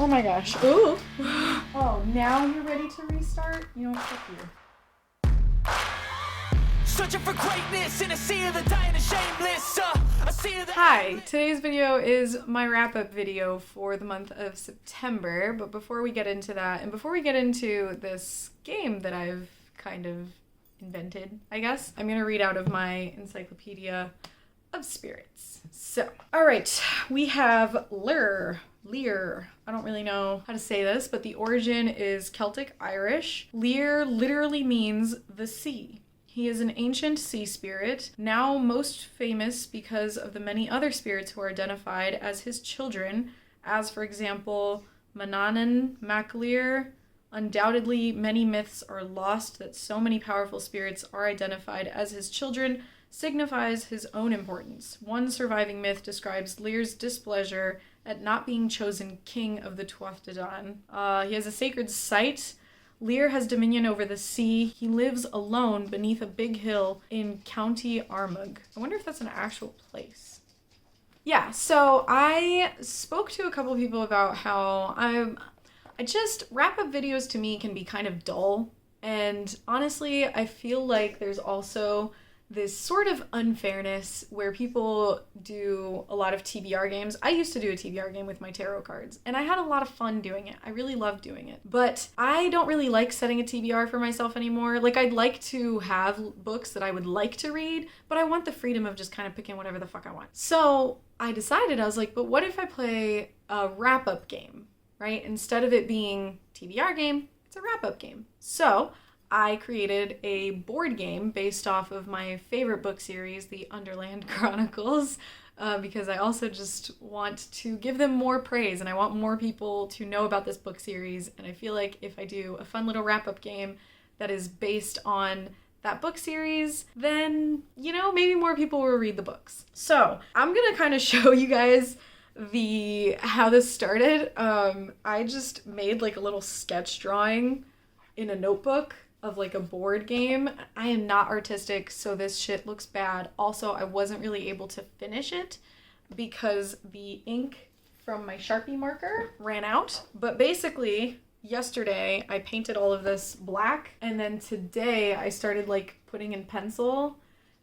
Oh my gosh. Ooh. Oh, now you're ready to restart? You know what, fuck you. Searching for greatness in a sea of the dying and shameless. A sea of the Hi, today's video is my wrap-up video for the month of September, but before we get into that, and before we get into this game that I've kind of invented, I guess, I'm gonna read out of my Encyclopedia of Spirits. So, alright, we have Lear. I don't really know how to say this, but the origin is Celtic Irish. Lear literally means the sea. He is an ancient sea spirit, now most famous because of the many other spirits who are identified as his children, as for example, Manannan, MacLear. Undoubtedly, many myths are lost that so many powerful spirits are identified as his children signifies his own importance. One surviving myth describes Lear's displeasure at not being chosen king of the Tuatha De Danann. He has a sacred site. Lear has dominion over the sea. He lives alone beneath a big hill in County Armagh. I wonder if that's an actual place. Yeah, so I spoke to a couple people about how I just, wrap-up videos to me can be kind of dull. And honestly, I feel like there's also this sort of unfairness where people do a lot of TBR games. I used to do a TBR game with my tarot cards, and I had a lot of fun doing it. I really loved doing it. But I don't really like setting a TBR for myself anymore. Like, I'd like to have books that I would like to read, but I want the freedom of just kind of picking whatever the fuck I want. So I decided, I was like, but what if I play a wrap-up game, right? Instead of it being TBR game, it's a wrap-up game. So I created a board game based off of my favorite book series, the Underland Chronicles, because I also just want to give them more praise and I want more people to know about this book series. And I feel like if I do a fun little wrap-up game that is based on that book series, then, you know, maybe more people will read the books. So I'm gonna kind of show you guys how this started. I just made like a little sketch drawing in a notebook of like a board game. I am not artistic, so this shit looks bad. Also, I wasn't really able to finish it because the ink from my Sharpie marker ran out. But basically, yesterday I painted all of this black, and then today I started like putting in pencil,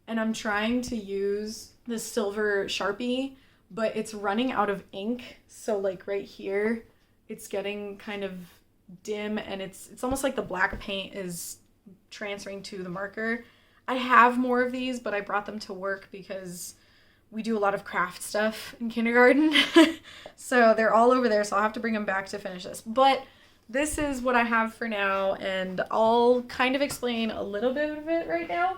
and I'm trying to use the silver Sharpie, but it's running out of ink. So like right here, it's getting kind of dim, and it's almost like the black paint is transferring to the marker. I have more of these, but I brought them to work because we do a lot of craft stuff in kindergarten. So they're all over there, so I'll have to bring them back to finish this. But this is what I have for now, and I'll kind of explain a little bit of it right now.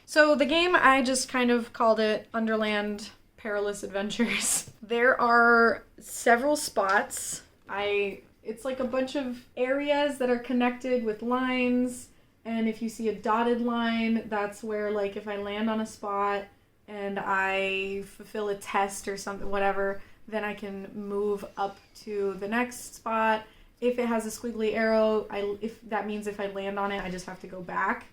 So the game, I just kind of called it Underland Perilous Adventures. There are several spots. It's like a bunch of areas that are connected with lines, and if you see a dotted line, that's where, like, if I land on a spot and I fulfill a test or something, whatever, then I can move up to the next spot. If it has a squiggly arrow, that means if I land on it, I just have to go back.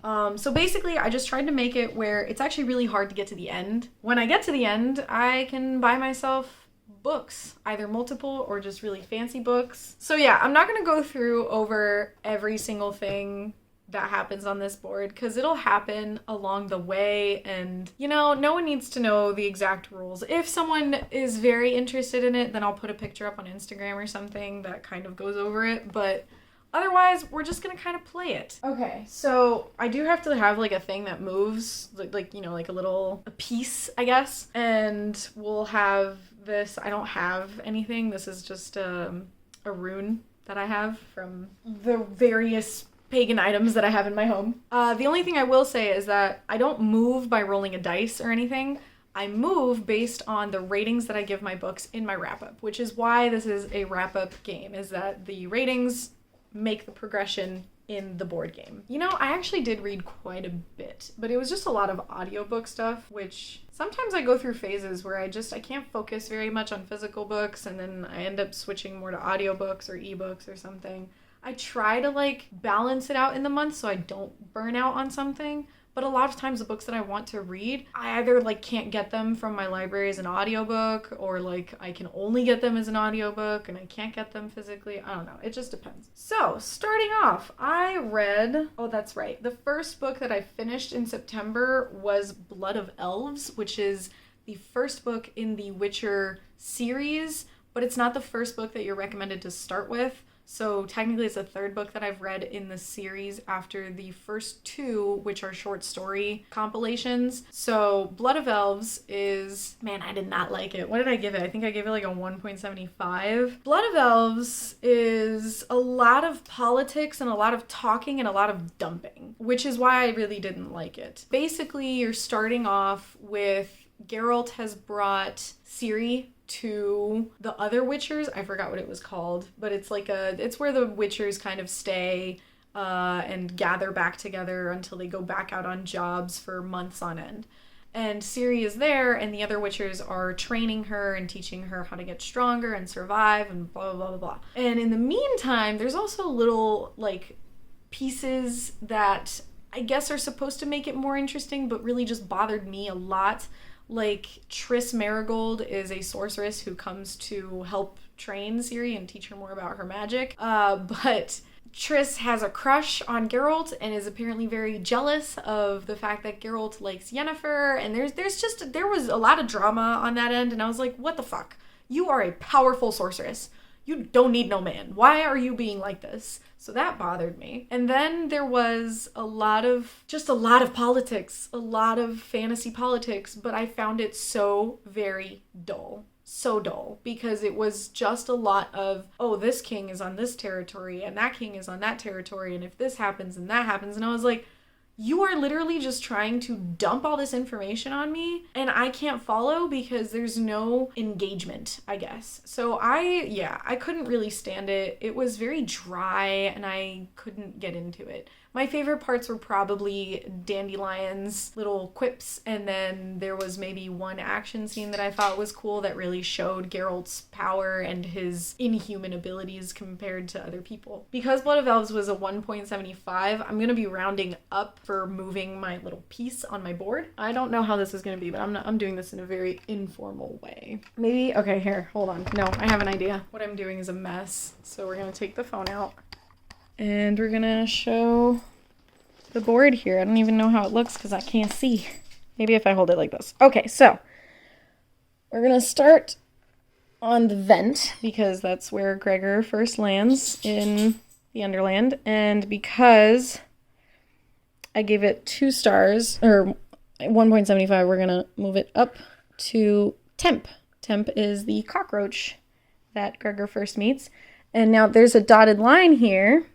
So basically, I just tried to make it where it's actually really hard to get to the end. When I get to the end, I can buy myself books, either multiple or just really fancy books. So yeah, I'm not gonna go through over every single thing that happens on this board because it'll happen along the way, and you know, no one needs to know the exact rules. If someone is very interested in it, then I'll put a picture up on Instagram or something that kind of goes over it, but otherwise, we're just gonna kind of play it. Okay, so I do have to have like a thing that moves, like you know, like a piece, I guess. And we'll have this. I don't have anything. This is just a rune that I have from the various pagan items that I have in my home. The only thing I will say is that I don't move by rolling a dice or anything. I move based on the ratings that I give my books in my wrap-up, which is why this is a wrap-up game, is that the ratings make the progression in the board game. You know, I actually did read quite a bit, but it was just a lot of audiobook stuff, which sometimes I go through phases where I can't focus very much on physical books, and then I end up switching more to audiobooks or ebooks or something. I try to like balance it out in the month so I don't burn out on something, But a lot of times the books that I want to read, I either like can't get them from my library as an audiobook, or like I can only get them as an audiobook and I can't get them physically. I don't know. It just depends. So starting off, I read, oh, that's right. The first book that I finished in September was Blood of Elves, which is the first book in the Witcher series, but it's not the first book that you're recommended to start with. So technically it's the third book that I've read in the series after the first two, which are short story compilations. So Blood of Elves is, man, I did not like it. What did I give it? I think I gave it like a 1.75. Blood of Elves is a lot of politics and a lot of talking and a lot of dumping, which is why I really didn't like it. Basically, you're starting off with Geralt has brought Ciri to the other Witchers. I forgot what it was called, but it's like it's where the Witchers kind of stay and gather back together until they go back out on jobs for months on end. And Ciri is there, and the other Witchers are training her and teaching her how to get stronger and survive and blah, blah, blah, blah. And in the meantime, there's also little, like, pieces that I guess are supposed to make it more interesting, but really just bothered me a lot. Like, Triss Marigold is a sorceress who comes to help train Ciri and teach her more about her magic. But Triss has a crush on Geralt and is apparently very jealous of the fact that Geralt likes Yennefer. And there was a lot of drama on that end. And I was like, what the fuck? You are a powerful sorceress. You don't need no man. Why are you being like this? So that bothered me. And then there was a lot of politics, a lot of fantasy politics, but I found it so very dull. So dull, because it was just a lot of, oh, this king is on this territory and that king is on that territory, and if this happens and that happens, and I was like, you are literally just trying to dump all this information on me and I can't follow because there's no engagement, I guess. So I couldn't really stand it. It was very dry and I couldn't get into it. My favorite parts were probably Dandelion's little quips, and then there was maybe one action scene that I thought was cool that really showed Geralt's power and his inhuman abilities compared to other people. Because Blood of Elves was a 1.75, I'm going to be rounding up for moving my little piece on my board. I don't know how this is going to be, but I'm doing this in a very informal way. Maybe, okay, here, hold on. No, I have an idea. What I'm doing is a mess. So we're going to take the phone out. And we're gonna show the board here. I don't even know how it looks because I can't see. Maybe if I hold it like this. Okay, so we're gonna start on the vent because that's where Gregor first lands in the Underland. And because I gave it 2 stars, or 1.75, we're gonna move it up to Temp. Temp is the cockroach that Gregor first meets. And now there's a dotted line here.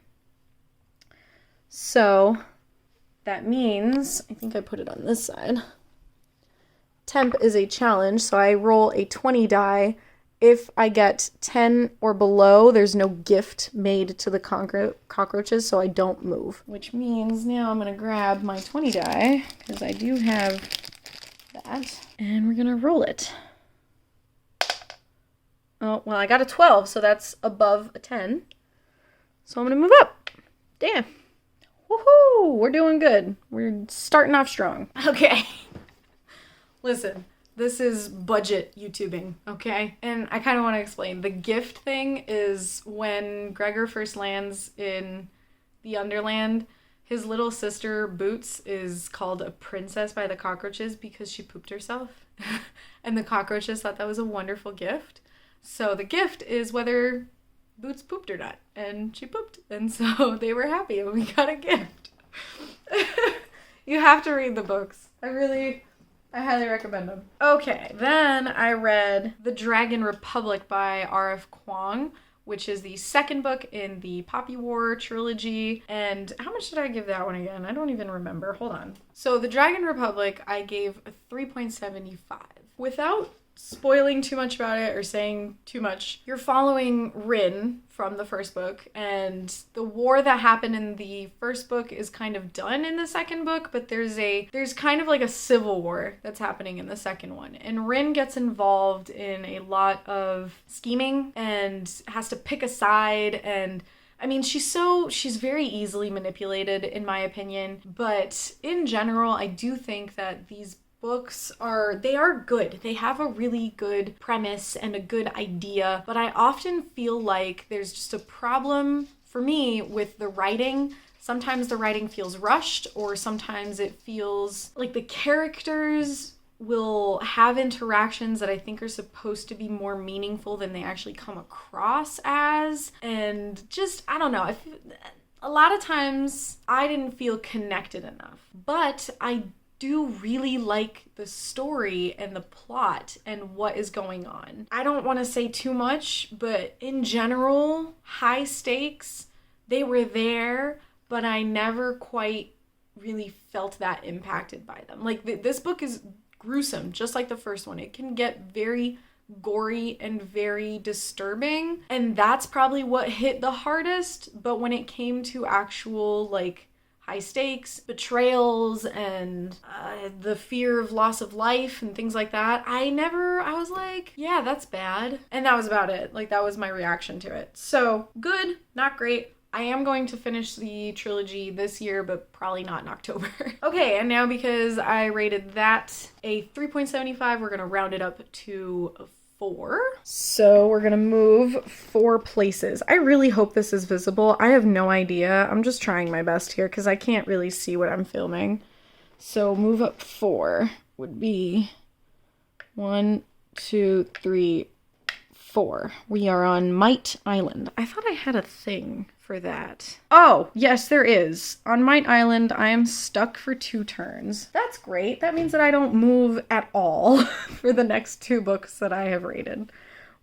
So that means, I think I put it on this side. Temp is a challenge, so I roll a 20 die. If I get 10 or below, there's no gift made to the cockroaches, so I don't move. Which means now I'm going to grab my 20 die, because I do have that, and we're going to roll it. Oh, well, I got a 12, so that's above a 10. So I'm going to move up. Damn. Woohoo! We're doing good. We're starting off strong. Okay. Listen, this is budget YouTubing, okay? And I kind of want to explain. The gift thing is when Gregor first lands in the Underland, his little sister, Boots, is called a princess by the cockroaches because she pooped herself. And the cockroaches thought that was a wonderful gift. So the gift is whether Boots pooped or not, and she pooped, and so they were happy and we got a gift. You have to read the books. I highly recommend them. Okay, then I read The Dragon Republic by R.F. Kuang, which is the second book in the Poppy War trilogy. And how much did I give that one again? I don't even remember. Hold on. So The Dragon Republic, I gave a 3.75. Without spoiling too much about it or saying too much, you're following Rin from the first book, and the war that happened in the first book is kind of done in the second book, but there's kind of like a civil war that's happening in the second one, and Rin gets involved in a lot of scheming and has to pick a side, and I mean, she's very easily manipulated in my opinion, but in general, I do think that these books they are good. They have a really good premise and a good idea, but I often feel like there's just a problem for me with the writing. Sometimes the writing feels rushed, or sometimes it feels like the characters will have interactions that I think are supposed to be more meaningful than they actually come across as. And just, I don't know. A lot of times I didn't feel connected enough. But I do really like the story and the plot and what is going on. I don't want to say too much, but in general, high stakes, they were there, but I never quite really felt that impacted by them. Like, this book is gruesome, just like the first one. It can get very gory and very disturbing, and that's probably what hit the hardest. But when it came to actual, like, high stakes, betrayals, and the fear of loss of life and things like that, I was like, yeah, that's bad. And that was about it. Like, that was my reaction to it. So, good, not great. I am going to finish the trilogy this year, but probably not in October. Okay, and now because I rated that a 3.75, we're going to round it up to a 4. So we're going to move 4 places. I really hope this is visible. I have no idea. I'm just trying my best here because I can't really see what I'm filming. So move up 4 would be 1, 2, 3, 4. We are on Mite Island. I thought I had a thing for that. Oh, yes, there is. On Mite Island, I am stuck for 2 turns. That's great. That means that I don't move at all for the next 2 books that I have rated.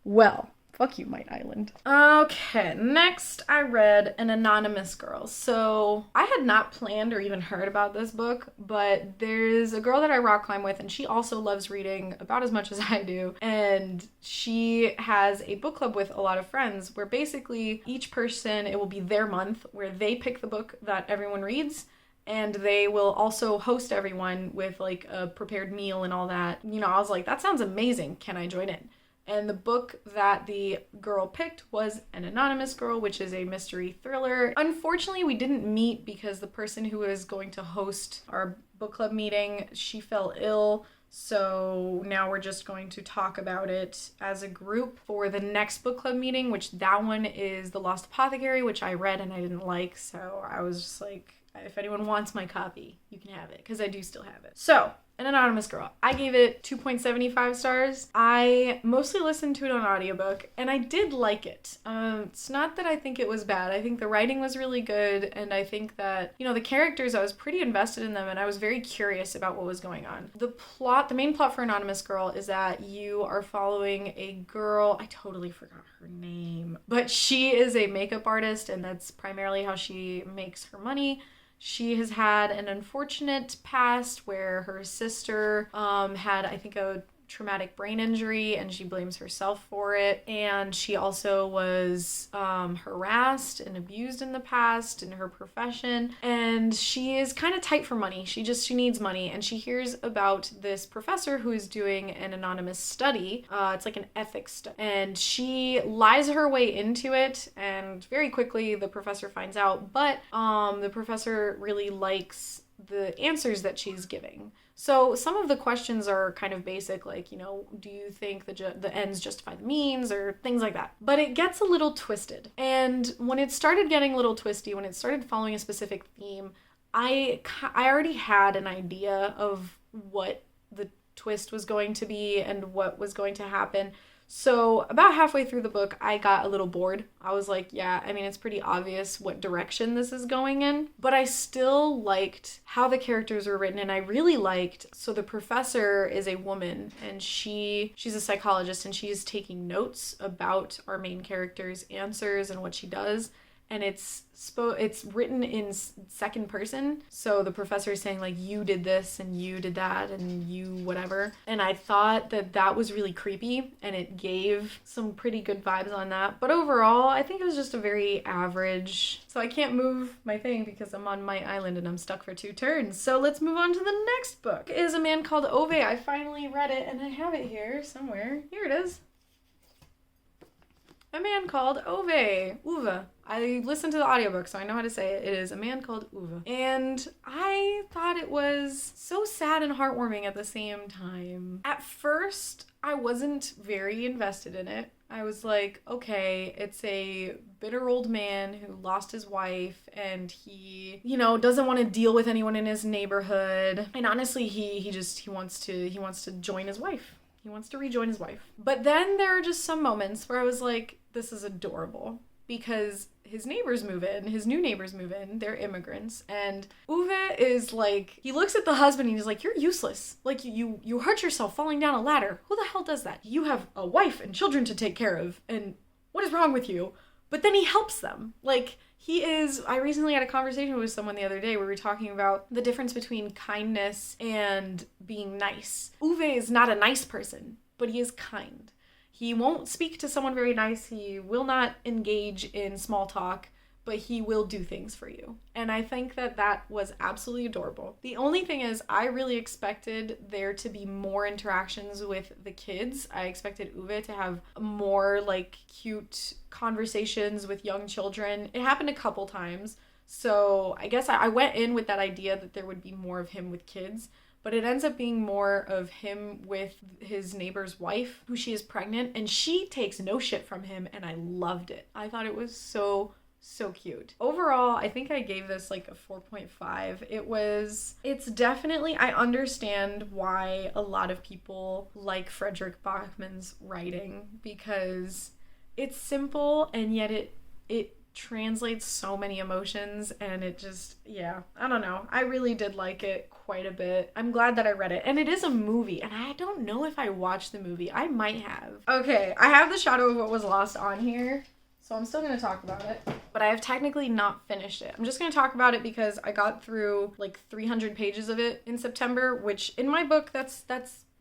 Well, fuck you, Mite Island. Okay, next I read An Anonymous Girl. So I had not planned or even heard about this book, but there's a girl that I rock climb with, and she also loves reading about as much as I do. And she has a book club with a lot of friends where basically each person, it will be their month where they pick the book that everyone reads. And they will also host everyone with like a prepared meal and all that. You know, I was like, that sounds amazing. Can I join in? And the book that the girl picked was An Anonymous Girl, which is a mystery thriller. Unfortunately, we didn't meet because the person who was going to host our book club meeting, she fell ill. So now we're just going to talk about it as a group for the next book club meeting, which that one is The Lost Apothecary, which I read and I didn't like. So I was just like, if anyone wants my copy, you can have it, because I do still have it. So, An Anonymous Girl. I gave it 2.75 stars. I mostly listened to it on audiobook, and I did like it. It's not that I think it was bad. I think the writing was really good, and I think that, you know, the characters, I was pretty invested in them, and I was very curious about what was going on. The main plot for Anonymous Girl is that you are following a girl, I totally forgot her name, but she is a makeup artist, and that's primarily how she makes her money. She has had an unfortunate past where her sister had, I think, a traumatic brain injury, and she blames herself for it. And she also was harassed and abused in the past in her profession. And she is kind of tight for money. She needs money. And she hears about this professor who is doing an anonymous study. It's like an ethics study. And she lies her way into it. And very quickly the professor finds out. But the professor really likes the answers that she's giving. So some of the questions are kind of basic, like, you know, do you think the ends justify the means, or things like that. But it gets a little twisted. And when it started getting a little twisty, when it started following a specific theme, I already had an idea of what the twist was going to be and what was going to happen. So about halfway through the book, I got a little bored. I was like, yeah, I mean, it's pretty obvious what direction this is going in. But I still liked how the characters were written, and I really liked, so the professor is a woman, and she's a psychologist, and she's taking notes about our main character's answers and what she does. And it's written in second person. So the professor is saying, like, you did this and you did that and you whatever. And I thought that was really creepy, and it gave some pretty good vibes on that. But overall, I think it was just a very average. So I can't move my thing because I'm on my island and I'm stuck for 2 turns. So let's move on to the next book. It is A Man Called Ove. I finally read it, and I have it here somewhere. Here it is. A Man Called Ove. Uwe. I listened to the audiobook, so I know how to say it. It is A Man Called Uwe. And I thought it was so sad and heartwarming at the same time. At first, I wasn't very invested in it. I was like, okay, it's a bitter old man who lost his wife and he, doesn't want to deal with anyone in his neighborhood. And honestly, he wants to join his wife. He wants to rejoin his wife. But then there are just some moments where I was like, this is adorable. Because his neighbors move in, his new neighbors move in, they're immigrants, and Uwe is like, he looks at the husband and he's like, you're useless. Like, you hurt yourself falling down a ladder. Who the hell does that? You have a wife and children to take care of, and what is wrong with you? But then he helps them. Like, I recently had a conversation with someone the other day where we were talking about the difference between kindness and being nice. Uwe is not a nice person, but he is kind. He won't speak to someone very nice. He will not engage in small talk, but he will do things for you. And I think that was absolutely adorable. The only thing is, I really expected there to be more interactions with the kids. I expected Uwe to have more cute conversations with young children. It happened a couple times. So I guess I went in with that idea that there would be more of him with kids. But it ends up being more of him with his neighbor's wife, who she is pregnant, and she takes no shit from him, and I loved it. I thought it was so cute. Overall, I think I gave this a 4.5. It's definitely, I understand why a lot of people like Frederick Bachman's writing, because it's simple, and yet it translates so many emotions, and it just, I don't know. I really did like it quite a bit. I'm glad that I read it. And it is a movie, and I don't know if I watched the movie. I might have. Okay, I have The Shadow of What Was Lost on here, so I'm still going to talk about it. But I have technically not finished it. I'm just going to talk about it because I got through 300 pages of it in September, which in my book, that's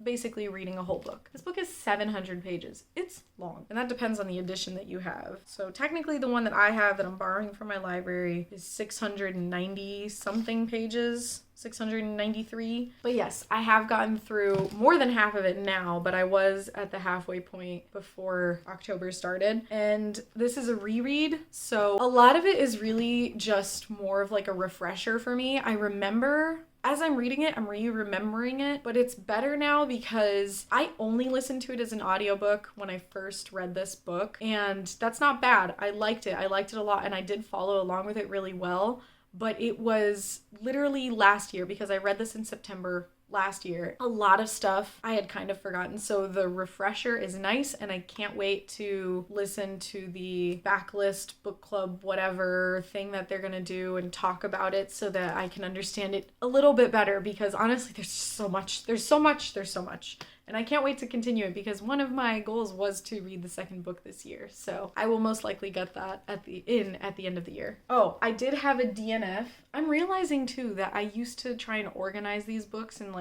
basically reading a whole book. This book is 700 pages. It's long, and that depends on the edition that you have. So technically the one that I have that I'm borrowing from my library is 690 something pages, 693. But yes, I have gotten through more than half of it now, but I was at the halfway point before October started. And this is a reread, so a lot of it is really just more of a refresher for me. I remember as I'm reading it, I'm remembering it, but it's better now because I only listened to it as an audiobook when I first read this book, and that's not bad. I liked it a lot, and I did follow along with it really well, but it was literally last year, because I read this in September last year. A lot of stuff I had kind of forgotten, so the refresher is nice, and I can't wait to listen to the backlist book club whatever thing that they're gonna do and talk about it so that I can understand it a little bit better, because honestly there's so much, and I can't wait to continue it because one of my goals was to read the second book this year, so I will most likely get that at the end of the year. Oh, I did have a DNF. I'm realizing too that I used to try and organize these books in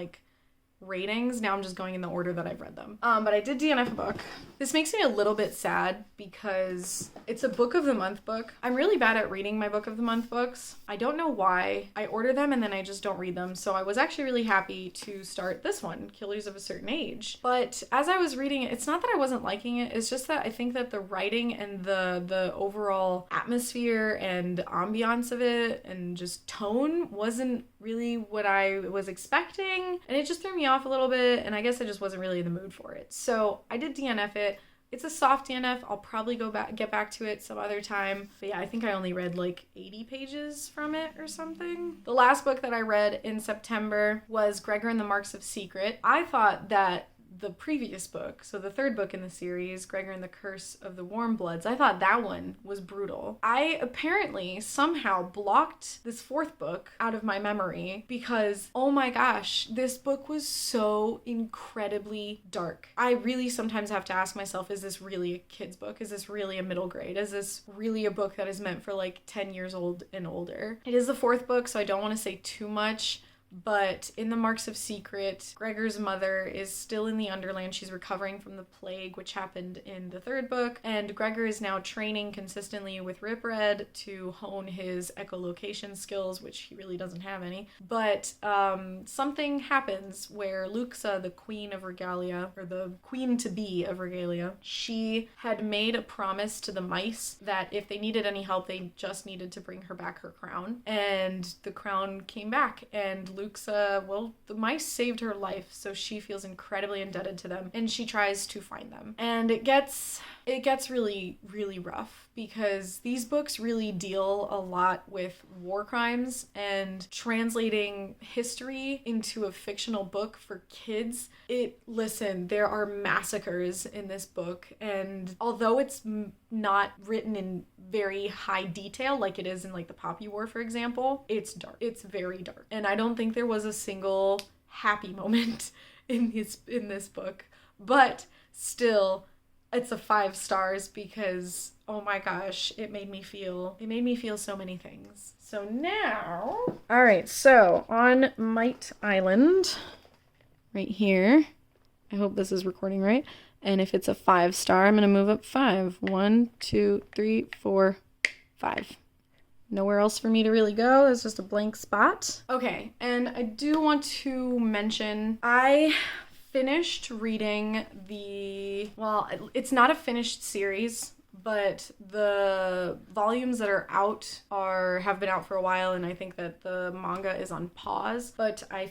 ratings. Now I'm just going in the order that I've read them. But I did DNF a book. This makes me a little bit sad because it's a book of the month book. I'm really bad at reading my book of the month books. I don't know why. I order them and then I just don't read them. So I was actually really happy to start this one, Killers of a Certain Age. But as I was reading it, it's not that I wasn't liking it. It's just that I think that the writing and the overall atmosphere and ambiance of it and just tone wasn't really what I was expecting. And it just threw me off a little bit, and I guess I just wasn't really in the mood for it. So I did DNF it. It's a soft DNF. I'll probably get back to it some other time. But yeah, I think I only read 80 pages from it or something. The last book that I read in September was Gregor and the Marks of Secret. I thought that the previous book, so the third book in the series, Gregor and the Curse of the Warm Bloods, I thought that one was brutal. I apparently somehow blocked this fourth book out of my memory because, oh my gosh, this book was so incredibly dark. I really sometimes have to ask myself, is this really a kid's book? Is this really a middle grade? Is this really a book that is meant for 10 years old and older? It is the fourth book, so I don't want to say too much, But in the Marks of Secret, Gregor's mother is still in the Underland. She's recovering from the plague, which happened in the third book. And Gregor is now training consistently with Rip Red to hone his echolocation skills, which he really doesn't have any. But something happens where Luxa, the queen of Regalia, or the queen-to-be of Regalia, she had made a promise to the mice that if they needed any help, they just needed to bring her back her crown. And the crown came back, and Luxa, well, the mice saved her life, so she feels incredibly indebted to them, and she tries to find them. And it gets really, really rough, because these books really deal a lot with war crimes, and translating history into a fictional book for kids. Listen, there are massacres in this book, and although it's not written in very high detail like it is in like the Poppy War, for example, it's dark. It's very dark. And I don't think there was a single happy moment in this book. But still, it's a 5 stars because, oh my gosh, it made me feel so many things. So now, all right, so on Might Island, right here, I hope this is recording right. And if it's a 5 star, I'm gonna move up 5. 1, 2, 3, 4, 5. Nowhere else for me to really go. It's just a blank spot. Okay, and I do want to mention, I finished reading it's not a finished series, but the volumes that are out have been out for a while, and I think that the manga is on pause. But I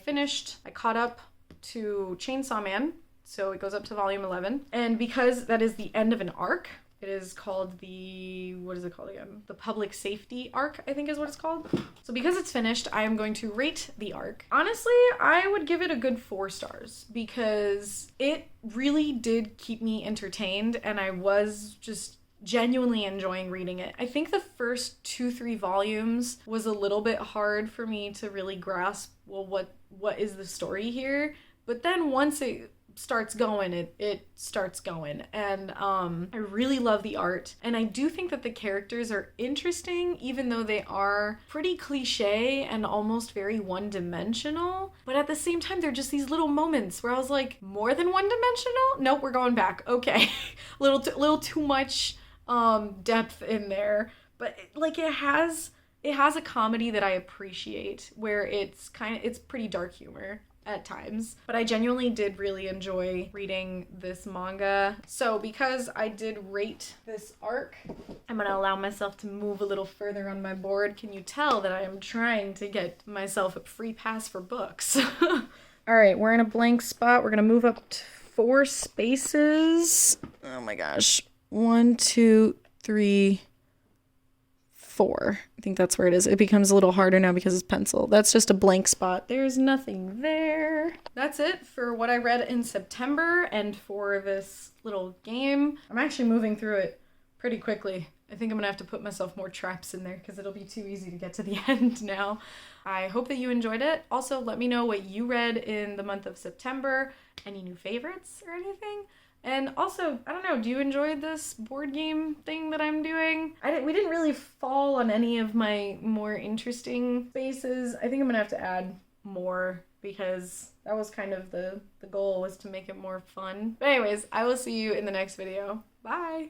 caught up to Chainsaw Man, so it goes up to volume 11. And because that is the end of an arc, it is called what is it called again? The Public Safety arc, I think is what it's called. So because it's finished, I am going to rate the arc. Honestly, I would give it a good 4 stars because it really did keep me entertained, and I was just genuinely enjoying reading it. I think the first 2-3 volumes was a little bit hard for me to really grasp, well, what is the story here? But then once it starts going, it starts going. And I really love the art. And I do think that the characters are interesting, even though they are pretty cliche and almost very one-dimensional. But at the same time, they're just these little moments where I was like, more than one-dimensional? Nope, we're going back. Okay. little too much depth in there. But it has a comedy that I appreciate, where it's pretty dark humor at times. But I genuinely did really enjoy reading this manga. So because I did rate this arc, I'm gonna allow myself to move a little further on my board. Can you tell that I am trying to get myself a free pass for books? All right, we're in a blank spot. We're gonna move up to 4 spaces. Oh my gosh. 1, 2, 3, 4. I think that's where it is. It becomes a little harder now because it's pencil. That's just a blank spot. There's nothing there. That's it for what I read in September and for this little game. I'm actually moving through it pretty quickly. I think I'm gonna have to put myself more traps in there because it'll be too easy to get to the end now. I hope that you enjoyed it. Also, let me know what you read in the month of September. Any new favorites or anything? And also, I don't know, do you enjoy this board game thing that I'm doing? We didn't really fall on any of my more interesting spaces. I think I'm gonna have to add more because that was kind of the goal, was to make it more fun. But anyways, I will see you in the next video. Bye!